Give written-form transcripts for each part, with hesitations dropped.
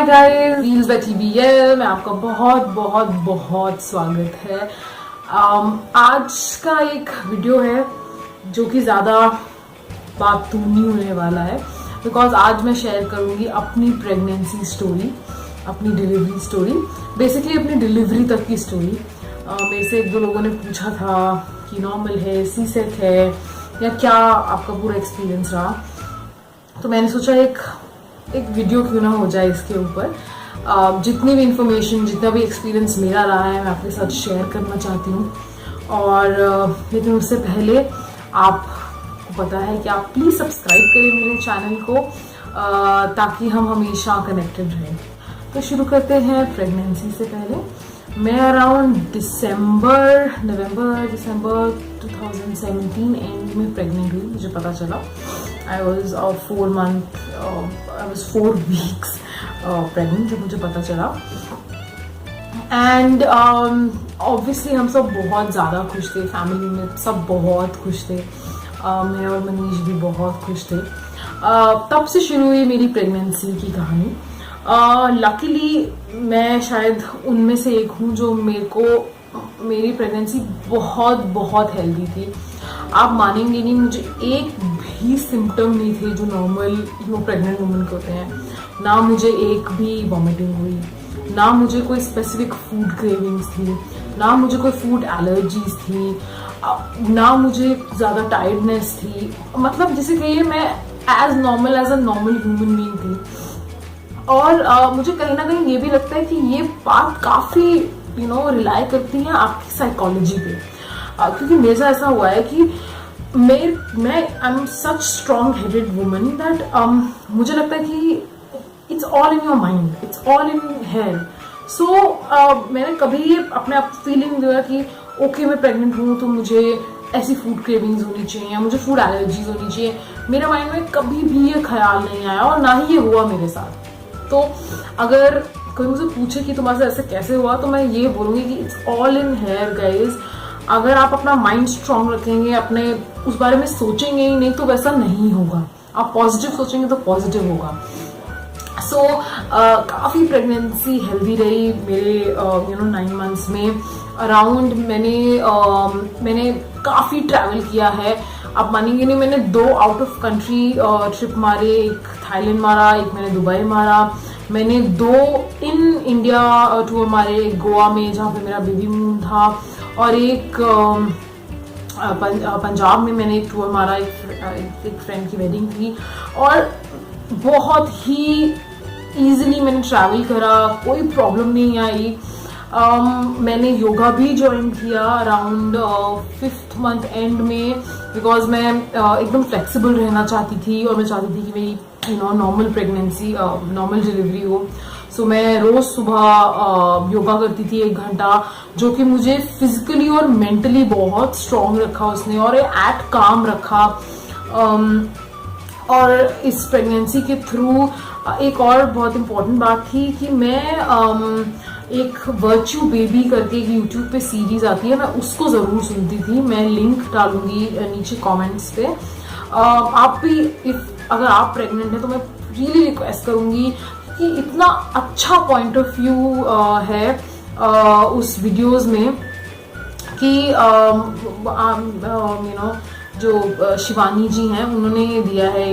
Guys, reels by TBL में आपका बहुत बहुत बहुत स्वागत है। आज का एक वीडियो है जो कि ज़्यादा बात तो नहीं होने वाला है, बिकॉज आज मैं शेयर करूँगी अपनी प्रेगनेंसी स्टोरी, अपनी डिलीवरी स्टोरी, बेसिकली अपनी डिलीवरी तक की स्टोरी। मेरे से एक दो लोगों ने पूछा था कि नॉर्मल है, सी सेक है, या क्या आपका पूरा एक्सपीरियंस रहा। तो मैंने सोचा एक वीडियो क्यों ना हो जाए इसके ऊपर। जितनी भी इंफॉर्मेशन, जितना भी एक्सपीरियंस मेरा रहा है, मैं आपके साथ शेयर करना चाहती हूँ। और लेकिन उससे पहले आपको पता है कि आप प्लीज़ सब्सक्राइब करें मेरे चैनल को, ताकि हम हमेशा कनेक्टेड रहें। तो शुरू करते हैं प्रेगनेंसी से पहले। मैं अराउंड नवंबर दिसंबर 2017 एंड में प्रेग्नेंट हुई। मुझे पता चला I was 4 weeks प्रेग्नेंट जब मुझे पता चला। एंड ऑब्वियसली हम सब बहुत ज़्यादा खुश थे, फैमिली में सब बहुत खुश थे। मैं और मनीष भी बहुत खुश थे। तब से शुरू हुई मेरी प्रेगनेंसी की कहानी। लकीली मैं शायद उनमें से एक हूँ जो मेरी प्रेगनेंसी बहुत बहुत हेल्दी थी। आप मानेंगे नहीं, मुझे एक भी सिम्टम नहीं थे जो नॉर्मल प्रेग्नेंट वुमन के होते हैं। ना मुझे एक भी वॉमिटिंग हुई, ना मुझे कोई स्पेसिफिक फूड क्रेविंग्स थी, ना मुझे कोई फूड एलर्जीज थी, ना मुझे ज़्यादा टायर्डनेस थी। मतलब जैसे कहिए मैं as a normal human being थी। और मुझे कहीं ना कहीं ये भी लगता है कि ये बात काफ़ी रिलाई करती है आपकी साइकोलॉजी पे। क्योंकि मेरे साथ ऐसा हुआ है कि मैं I am such strong headed woman that मुझे लगता है कि it's all in your mind, it's all in here. So मैंने कभी ये अपने आप फीलिंग दिया कि ओके मैं प्रेग्नेंट हूँ तो मुझे ऐसी फूड क्रेविंग्स होनी चाहिए या मुझे फूड एलर्जीज होनी चाहिए। मेरे माइंड में कभी भी ये ख्याल नहीं आया और ना ही ये हुआ मेरे साथ। तो अगर कोई मुझे पूछे कि तुम्हारे साथ ऐसे कैसे हुआ, तो मैं ये बोलूँगी कि it's all in hair guys. अगर आप अपना माइंड स्ट्रांग रखेंगे, अपने उस बारे में सोचेंगे ही नहीं, तो वैसा नहीं होगा। आप पॉजिटिव सोचेंगे तो पॉजिटिव होगा। सो काफ़ी प्रेगनेंसी हेल्दी रही मेरे 9 मंथ्स में। अराउंड मैंने काफ़ी ट्रैवल किया है। आप मानेंगे नहीं, मैंने 2 आउट ऑफ कंट्री ट्रिप मारे। एक थाईलैंड मारा, एक मैंने दुबई मारा। मैंने 2 इन इंडिया टूर मारे, एक गोवा में जहाँ पे मेरा बेबी मून था, और एक पंजाब में मैंने एक टूर मारा। एक फ्रेंड की वेडिंग थी और बहुत ही इजीली मैंने ट्रैवल करा, कोई प्रॉब्लम नहीं आई। मैंने योगा भी ज्वाइन किया अराउंड 5th मंथ एंड में, बिकॉज मैं एकदम फ्लेक्सिबल रहना चाहती थी और मैं चाहती थी कि मेरी नॉर्मल प्रेगनेंसी, नॉर्मल डिलीवरी हो। सो मैं रोज सुबह योगा करती थी 1 घंटा, जो कि मुझे फिजिकली और मेंटली बहुत स्ट्रांग रखा उसने, और एट काम रखा। और इस प्रेगनेंसी के थ्रू एक और बहुत इम्पोर्टेंट बात थी कि मैं एक वर्च्यू बेबी करके एक यूट्यूब पे सीरीज आती है, मैं उसको ज़रूर सुनती थी। मैं लिंक डालूंगी नीचे कमेंट्स पे। आप भी अगर आप प्रेग्नेंट हैं तो मैं रियली रिक्वेस्ट करूंगी कि इतना अच्छा पॉइंट ऑफ व्यू है उस वीडियोस में कि जो शिवानी जी हैं उन्होंने दिया है।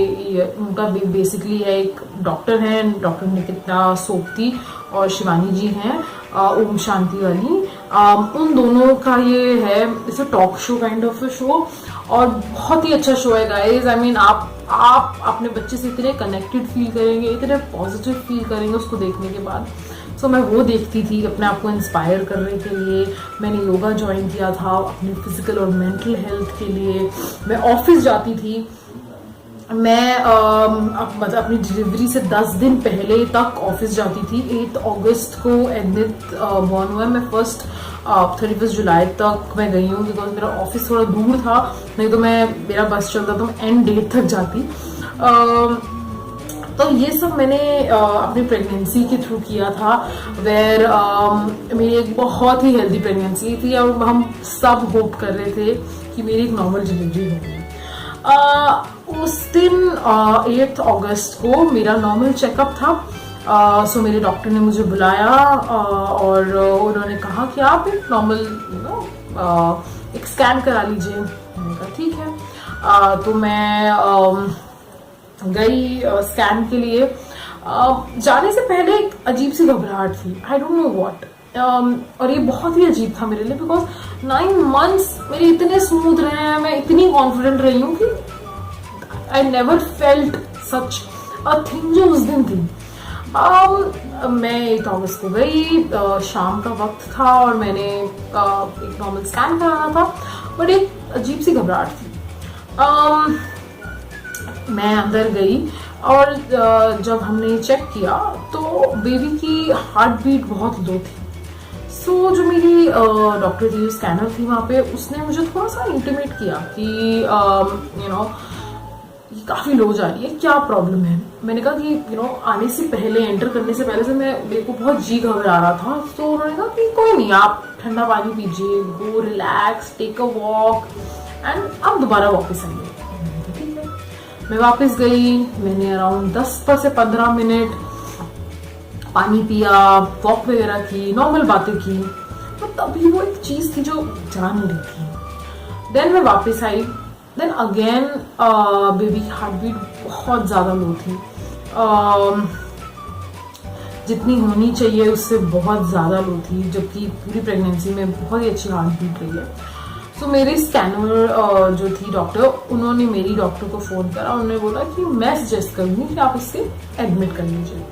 उनका बेसिकली है, एक डॉक्टर हैं, डॉक्टर निकिता सोपती, और शिवानी जी हैं ओम शांति वाली। उन दोनों का ये है, it's a talk show kind of a show, और बहुत ही अच्छा शो है गाइज। आई मीन आप अपने बच्चे से इतने कनेक्टेड फील करेंगे, इतने पॉजिटिव फील करेंगे उसको देखने के बाद। सो मैं वो देखती थी अपने आप को इंस्पायर करने के लिए। मैंने योगा ज्वाइन किया था अपनी फिजिकल और मेंटल हेल्थ के लिए। मैं ऑफिस जाती थी। मैं मतलब अपनी डिलीवरी से 10 दिन पहले तक ऑफिस जाती थी। 8 अगस्त को एडमिट बॉर्न हुआ। मैं 31 जुलाई तक मैं गई हूँ, बिकॉज मेरा ऑफिस थोड़ा दूर था, नहीं तो मेरा बस चलता तो मैं एंड डेट तक जाती। तो ये सब मैंने अपनी प्रेगनेंसी के थ्रू किया था, वेयर मेरी एक बहुत ही हेल्दी प्रेगनेंसी थी और हम सब होप कर रहे थे कि मेरी एक नॉर्मल डिलीवरी होगी। उस दिन 8 अगस्त को मेरा नॉर्मल चेकअप था सो मेरे डॉक्टर ने मुझे बुलाया और उन्होंने कहा कि आप एक नॉर्मल एक स्कैन करा लीजिए। मैंने कहा ठीक है। तो मैं गई स्कैन के लिए। जाने से पहले एक अजीब सी घबराहट थी, आई डोंट नो व्हाट। और ये बहुत ही अजीब था मेरे लिए, बिकॉज 9 मंथ्स मेरे इतने स्मूथ रहे हैं, मैं इतनी कॉन्फिडेंट रही हूँ कि I never felt such a thing जो उस दिन थी। मैं 8 अगस्त को गई, शाम का वक्त था और मैंने एक नॉर्मल स्कैन कराना था, बट एक अजीब सी घबराहट थी। मैं अंदर गई और जब हमने चेक किया तो बेबी की हार्ट बीट बहुत लो थी। सो जो मेरी डॉक्टर थी, स्कैनर थी वहाँ पे, उसने मुझे थोड़ा सा इंटीमेट किया कि ये काफ़ी लो जा रही है, क्या प्रॉब्लम है। मैंने कहा कि आने से पहले, एंटर करने से पहले से मेरे को बहुत जी घबरा रहा था। तो उन्होंने कहा कि कोई नहीं, आप ठंडा पानी पीजिए, go relax, take a walk and आप दोबारा वापस आइए। ठीक है। मैं वापस गई, मैंने अराउंड 10 से 15 मिनट पानी पिया, वॉक वगैरह की, नॉर्मल बातें की, तो तभी वो एक चीज थी जो जा नहीं रही थी। देन मैं वापस आई। देन अगेन बेबी की हार्ट बीट बहुत ज़्यादा लो थी, जितनी होनी चाहिए उससे बहुत ज़्यादा लो थी, जबकि पूरी प्रेगनेंसी में बहुत ही अच्छी हार्ट बीट रही है। सो मेरी स्कैनर जो थी डॉक्टर, उन्होंने मेरी डॉक्टर को फ़ोन करा। उन्होंने बोला कि मैं सजेस्ट करूँगी कि आप इससे एडमिट कर लीजिए।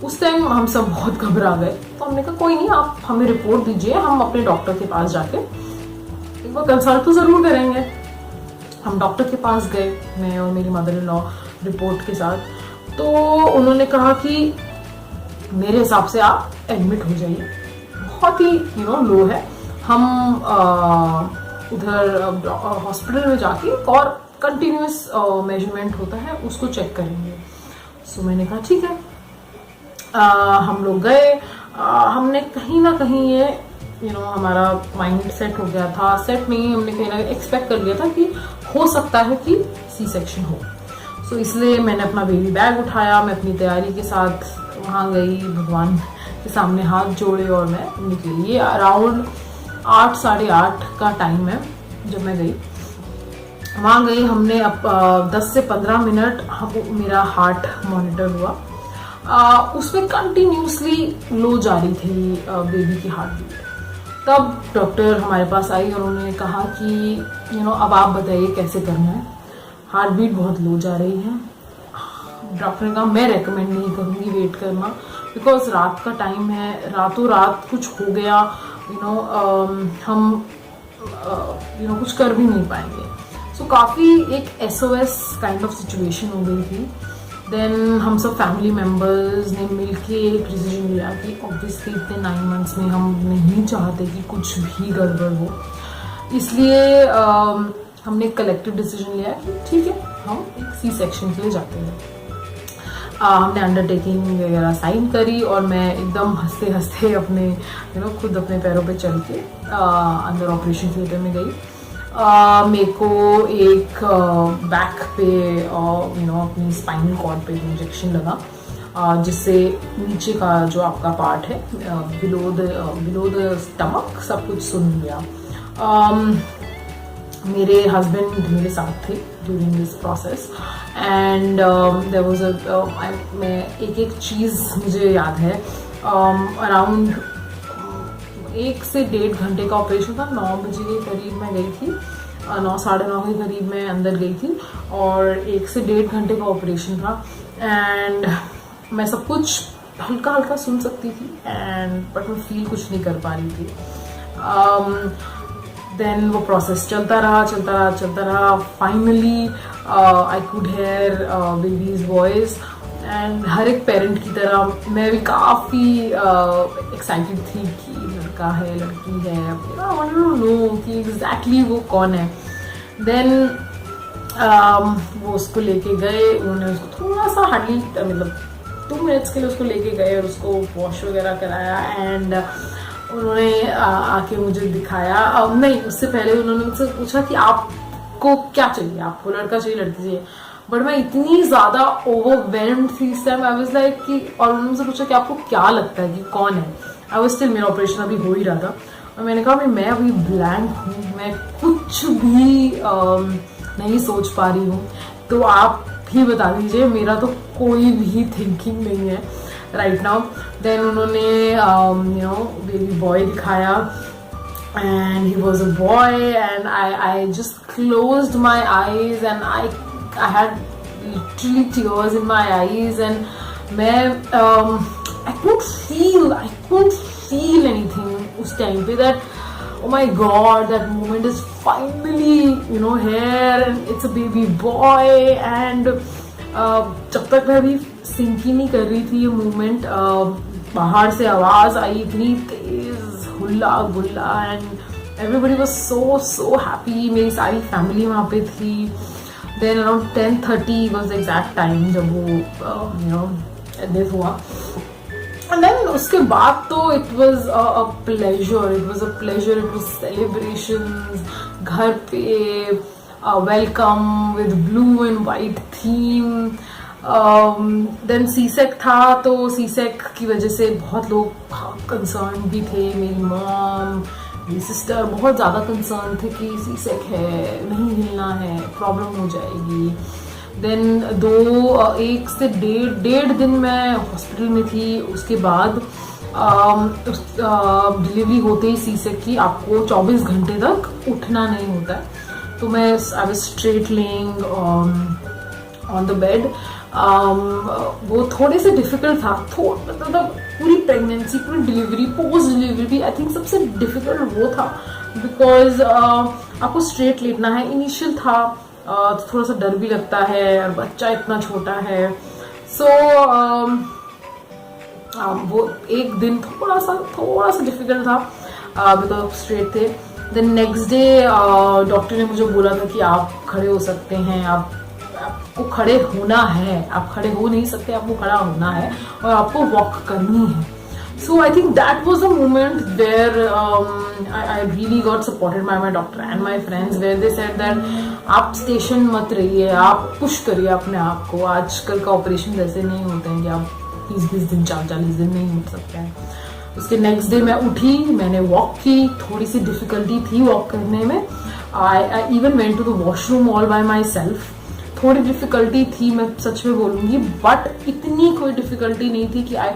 उस टाइम हम सब बहुत घबरा गए, तो हमने कहा कोई नहीं, आप हमें रिपोर्ट दीजिए, हम अपने डॉक्टर के पास जाके एक बार कंसल्ट तो ज़रूर करेंगे। हम डॉक्टर के पास गए, मैं और मेरी मदर इन लॉ रिपोर्ट के साथ। तो उन्होंने कहा कि मेरे हिसाब से आप एडमिट हो जाइए, बहुत ही लो है, हम उधर हॉस्पिटल में जाके और कंटिन्यूस मेजरमेंट होता है उसको चेक करेंगे। सो मैंने कहा ठीक है। हम लोग गए। हमने कहीं ना कहीं ये हमारा माइंड सेट हो गया था, सेट नहीं, हमने कहीं ना एक्सपेक्ट कर लिया था कि हो सकता है कि सी सेक्शन हो। सो इसलिए मैंने अपना बेबी बैग उठाया, मैं अपनी तैयारी के साथ वहाँ गई, भगवान के सामने हाथ जोड़े और मैं निकली। ये अराउंड 8, साढ़े 8 का टाइम है जब मैं गई। वहाँ गई, हमने 10 से 15 मिनट मेरा हार्ट मॉनिटर हुआ। उसमें कंटिन्यूसली लो जा रही थी बेबी की हार्ट बीट। तब डॉक्टर हमारे पास आई और उन्होंने कहा कि अब आप बताइए कैसे करना है, हार्ट बीट बहुत लो जा रही है। डॉक्टर ने कहा मैं रेकमेंड नहीं करूँगी वेट करना, बिकॉज रात का टाइम है, रातों रात कुछ हो गया हम कुछ कर भी नहीं पाएंगे। सो काफ़ी एक SOS काइंड ऑफ सिचुएशन हो गई थी। देन हम सब फैमिली मेम्बर्स ने मिलके एक डिसीजन लिया कि ऑब्वियसली इतने 9 मंथ्स में हम नहीं चाहते कि कुछ भी गड़बड़ हो, इसलिए हमने कलेक्टिव डिसीजन लिया कि ठीक है, हम एक सी सेक्शन के लिए जाते हैं। हमने अंडरटेकिंग वगैरह साइन करी और मैं एकदम हंसते हंसते अपने खुद अपने पैरों पे चल के अंदर ऑपरेशन थिएटर में गई। मेरे को एक बैक पे अपनी स्पाइनल कॉर्ड पे इंजेक्शन लगा, जिससे नीचे का जो आपका पार्ट है बिलो द स्टमक सब कुछ सुन लिया। मेरे हस्बैंड मेरे साथ थे during this process and there was मैं एक चीज़ मुझे याद है। अराउंड 1 से 1.5 घंटे का ऑपरेशन था। 9 बजे के करीब मैं गई थी, 9, साढ़े 9 के करीब मैं अंदर गई थी और 1 से 1.5 घंटे का ऑपरेशन था। एंड मैं सब कुछ हल्का हल्का सुन सकती थी बट मैं फील कुछ नहीं कर पा रही थी। देन वो प्रोसेस चलता रहा। Finally I could hear baby's voice and हर एक पेरेंट की तरह मैं भी काफ़ी एक्साइटेड थी कि लड़का है लड़की है, आई वांटेड टू नो कि एग्जैक्टली वो कौन है। देन वो उसको लेके गए, उन्होंने उसको थोड़ा सा हार्डली 2 मिनट्स के लिए उसको लेके गए और उसको वॉश वगैरह कराया एंड उन्होंने आके मुझे दिखाया। नहीं, उससे पहले उन्होंने मुझसे पूछा कि आपको क्या चाहिए, आपको लड़का चाहिए लड़की चाहिए। बट मैं इतनी ज्यादा ओवरवेल्म्ड थी इस टाइम, आई वाज लाइक कि, और उन्होंने मुझसे पूछा कि आपको क्या लगता है कि कौन है। आई वाज स्टिल, मेरा ऑपरेशन अभी हो ही रहा था, और मैंने कहा मैं अभी ब्लैंक हूँ, मैं कुछ भी नहीं सोच पा रही हूँ, तो आप ही बता दीजिए, मेरा तो कोई भी थिंकिंग नहीं है राइट नाउ। देन उन्होंने बेबी बॉय दिखाया, and he was a boy, and I just closed my eyes and I had literally tears in my eyes, and I couldn't feel anything उस time पे, that oh my god, that moment is finally here and it's a baby boy, and जब तक मैं अभी sink ही नहीं कर रही थी ये मोमेंट, बाहर से आवाज आई इतनी तेज, हुल्ला गुल्ला, and everybody was so happy, मेरी सारी फैमिली वहाँ पे थी। Then around 10:30 was the exact time जब वो डेथ हुआ, एंड देन उसके बाद तो it was a pleasure, it was celebrations घर पे, welcome with blue and white theme. Then C sec था, तो सीसेक की वजह से बहुत लोग कंसर्न भी थे, मेरी मॉम, मेरी सिस्टर बहुत ज़्यादा कंसर्न थे कि सीसेक है, नहीं हिलना है, प्रॉब्लम हो जाएगी। देन 1 से 1.5 दिन मैं हॉस्पिटल में थी। उसके बाद डिलीवरी होते ही सीसेक की आपको 24 घंटे तक उठना नहीं होता है, तो मैं I was straight laying on the bed. वो थोड़े से डिफिकल्ट था, मतलब पूरी प्रेगनेंसी, पूरी डिलीवरी, पोस्ट डिलीवरी भी आई थिंक सबसे डिफिकल्ट वो था, बिकॉज आपको स्ट्रेट लेटना है। इनिशियल था, थोड़ा सा डर भी लगता है, और बच्चा इतना छोटा है, सो वो एक दिन थोड़ा सा डिफिकल्ट था बिकॉज स्ट्रेट थे। देन नेक्स्ट डे डॉक्टर ने मुझे बोला था कि आप खड़े हो सकते हैं, आपको खड़े होना है, आप खड़े हो नहीं सकते, आपको खड़ा होना है और आपको वॉक करनी है। So I think that was the moment where I really got supported by my doctor and my friends, where they said that आप स्टेशन मत रहिए, आप पुश करिए अपने आप को। आजकल का ऑपरेशन जैसे नहीं होते हैं कि आप 20-20 दिन 40-40 दिन नहीं उठ सकते हैं। उसके नेक्स्ट डे मैं उठी, मैंने वॉक की, थोड़ी सी डिफिकल्टी थी वॉक करने में। I even went to the washroom all by myself. थोड़ी डिफिकल्टी थी, मैं सच में बोलूंगी, बट इतनी कोई डिफिकल्टी नहीं थी कि आई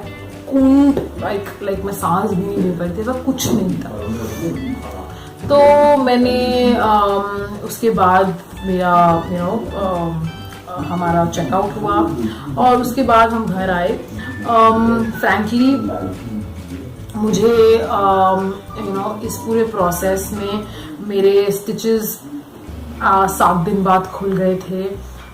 कुंट लाइक मैं सांस भी नहीं ले पाई थी, ऐसा कुछ नहीं था। तो मैंने उसके बाद मेरा हमारा चेकआउट हुआ और उसके बाद हम घर आए। फ्रैंकली मुझे इस पूरे प्रोसेस में मेरे स्टिचेस 7 दिन बाद खुल गए थे।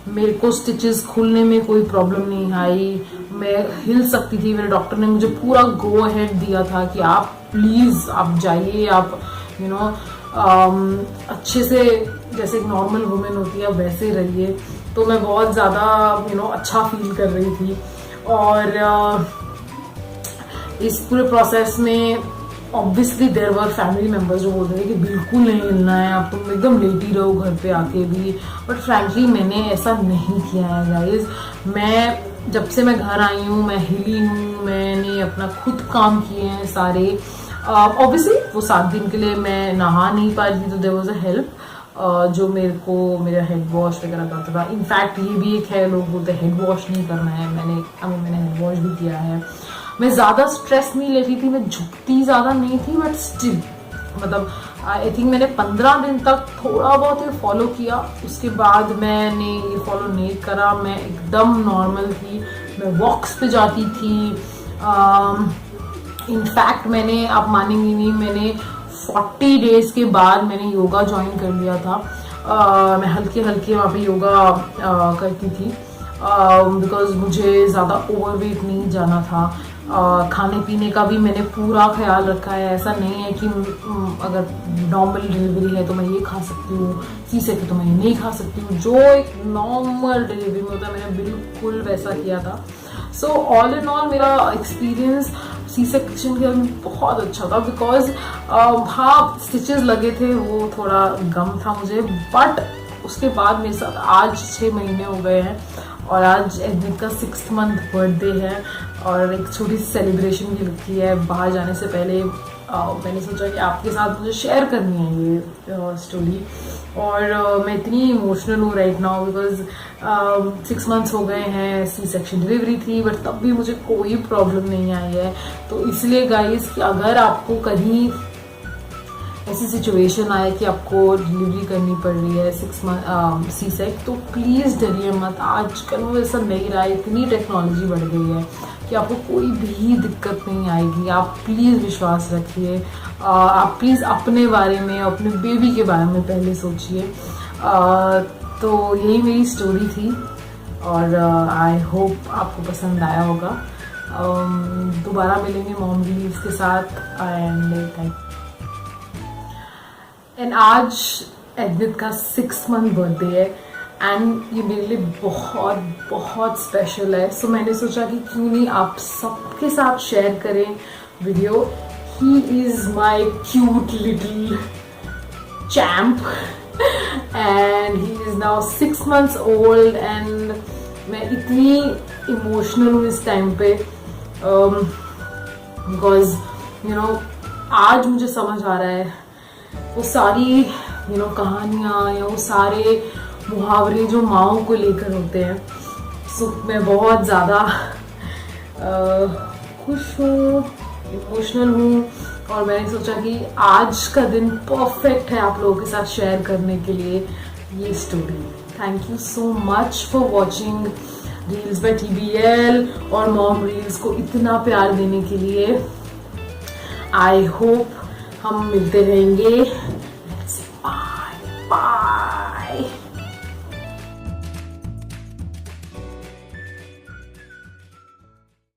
मेरे को स्टिचेस खुलने में कोई प्रॉब्लम नहीं आई, मैं हिल सकती थी। मेरे डॉक्टर ने मुझे पूरा गो अहेड दिया था कि आप प्लीज़ आप जाइए, आप अच्छे से जैसे एक नॉर्मल वुमेन होती है वैसे रहिए। तो मैं बहुत ज़्यादा अच्छा फील कर रही थी। और इस पूरे प्रोसेस में obviously there were family members जो बोलते थे कि बिल्कुल नहीं हिलना है, आप तुम एकदम लेटी रहो घर पे आके भी। बट फ्रैंकली मैंने ऐसा नहीं किया है गाइज। मैं जब से मैं घर आई हूँ मैं हिली हूँ, मैंने अपना खुद काम किए हैं सारे। ऑब्वियसली वो 7 दिन के लिए मैं नहा नहीं पा रही थी, तो देयर वाज अ हेल्प जो मेरे को मेरा हेड वॉश वगैरह करता था। इनफैक्ट ये भी एक है, लोग बोलते हैं हेड वॉश नहीं करना है, मैंने हेड वॉश भी किया है। मैं ज़्यादा स्ट्रेस नहीं लेती थी, मैं झुकती ज़्यादा नहीं थी, बट स्टिल मतलब आई थिंक मैंने 15 दिन तक थोड़ा बहुत ये फॉलो किया। उसके बाद मैंने ये फॉलो नहीं करा, मैं एकदम नॉर्मल थी, मैं वॉक्स पे जाती थी। इनफैक्ट मैंने, आप मानेंगी नहीं, मैंने 40 डेज के बाद मैंने योगा ज्वाइन कर लिया था। मैं हल्के वहाँ पे योगा करती थी बिकॉज मुझे ज़्यादा ओवरवेट नहीं जाना था। खाने पीने का भी मैंने पूरा ख्याल रखा है। ऐसा नहीं है कि अगर नॉर्मल डिलीवरी है तो मैं ये खा सकती हूँ, सीसे तो मैं ये नहीं खा सकती हूँ। जो एक नॉर्मल डिलीवरी में होता है मैंने बिल्कुल वैसा किया था। सो ऑल इन ऑल मेरा एक्सपीरियंस सी सेक्शन के बहुत अच्छा था। बिकॉज हाँ स्टिचेस लगे थे, वो थोड़ा गम था मुझे, बट उसके बाद मेरे साथ आज 6 महीने हो गए हैं और आज एडमिट का 6th मंथ बर्थडे है और एक छोटी सी सेलिब्रेशन भी रखी है बाहर जाने से पहले। मैंने सोचा कि आपके साथ मुझे शेयर करनी है ये स्टोरी। और मैं इतनी इमोशनल हूँ राइट नाउ बिकॉज 6 मंथ्स हो गए हैं, सी सेक्शन डिलीवरी थी बट तब भी मुझे कोई प्रॉब्लम नहीं आई है। तो इसलिए गाइस कि अगर आपको कहीं ऐसी सिचुएशन आए कि आपको डिलीवरी करनी पड़ रही है 6 मंथ सी सेक, तो प्लीज़ डरिए मत। आजकल वो ऐसा नहीं रहा है, इतनी टेक्नोलॉजी बढ़ गई है कि आपको कोई भी दिक्कत नहीं आएगी। आप प्लीज़ विश्वास रखिए, आप प्लीज़ अपने बारे में, अपने बेबी के बारे में पहले सोचिए। तो यही मेरी स्टोरी थी और आई होप आपको पसंद आया होगा। दोबारा मिलेंगे मॉम रील्स के साथ एंड आज एडवित का 6th मंथ बर्थडे है एंड ये मेरे लिए बहुत बहुत स्पेशल है। सो मैंने सोचा कि क्यों नहीं आप सबके साथ शेयर करें video. He is my cute little champ and he is now 6 months old and मैं इतनी इमोशनल हूँ इस टाइम पे बिकॉज आज मुझे समझ आ रहा है वो सारी कहानियाँ या वो सारे मुहावरे जो माँओं को लेकर होते हैं। सो मैं बहुत ज़्यादा खुश हूँ, इमोशनल हूँ और मैंने सोचा कि आज का दिन परफेक्ट है आप लोगों के साथ शेयर करने के लिए ये story. Thank you so much for watching reels by TBL और मॉम रील्स को इतना प्यार देने के लिए। आई होप हम मिलते रहेंगे